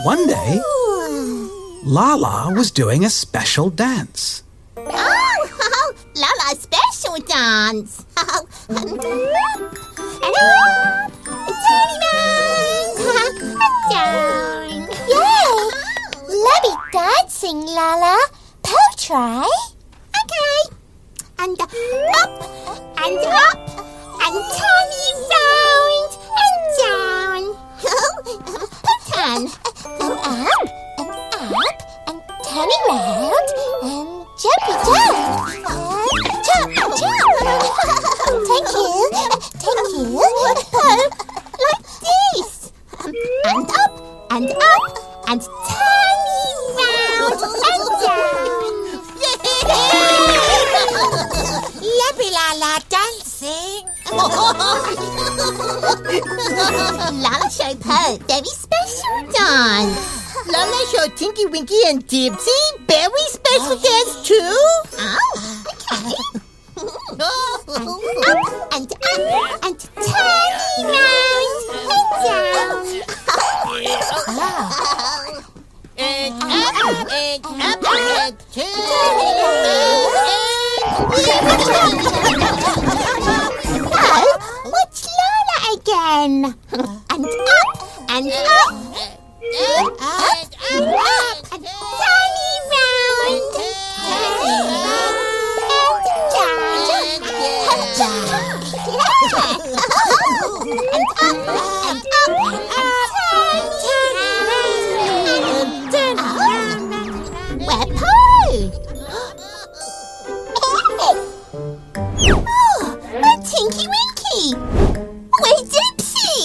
One day, Lala was doing a special dance. Oh, Lala's special dance. And down. Yay! Let me dancing, Lala. Poe try. Okay. And up, and up, and turny round, and down. Turn. And up, and turning round, and jumpy jump. And jump. Thank you. Poe, like this. And up, and turning round, and down. Happy Lala dancing. Lala showed Poe very special dance. Lala showed Tinky Winky and Dipsy very special dance too. Oh, okay. Up, and turning round, and down. And up, and Now, watch Lola again. And up, and turning round, Where Poe? And Tinky Winky. Where's Dipsy?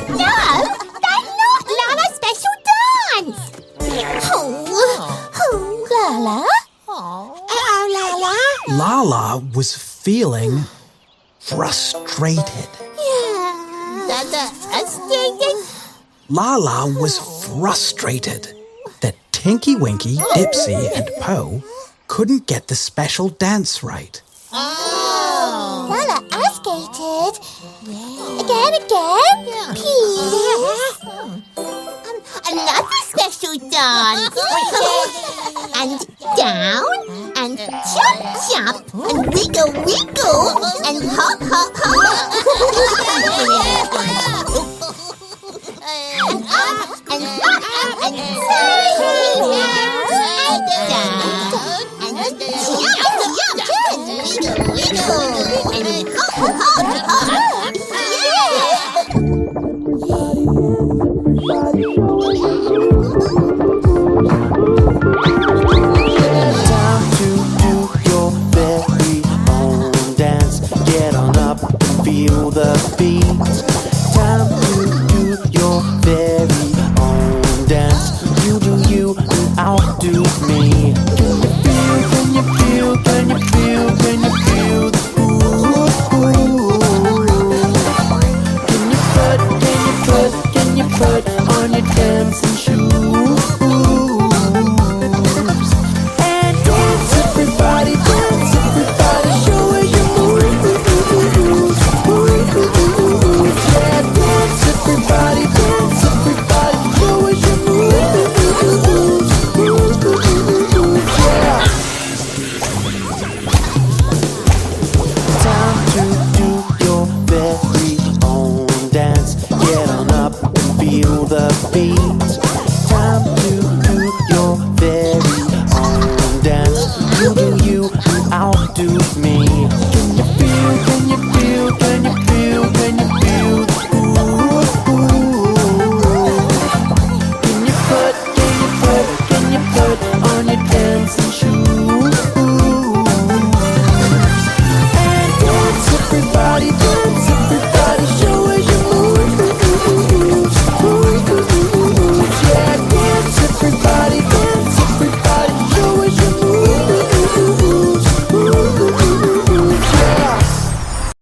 No, that's not Lala's special dance. Lala? Lala? Lala was feeling frustrated. Lala was frustrated that Tinky Winky, Dipsy, and Poe couldn't get the special dance right. Lala skated. Again, please. Another special dance. And down, and jump, and wiggle, and hop, and up, and down, and jump, and hop. Time to do your very own dance. Get on up and feel the beat. Time to do your very own dance. You do you and I'll do me. Can you feel the groove? Can you put on your dancing shoes? And dance everybody, show where you move. Yeah, dance everybody, show where you move. Yeah. Time to do your very own dance. Get on up and feel the beat.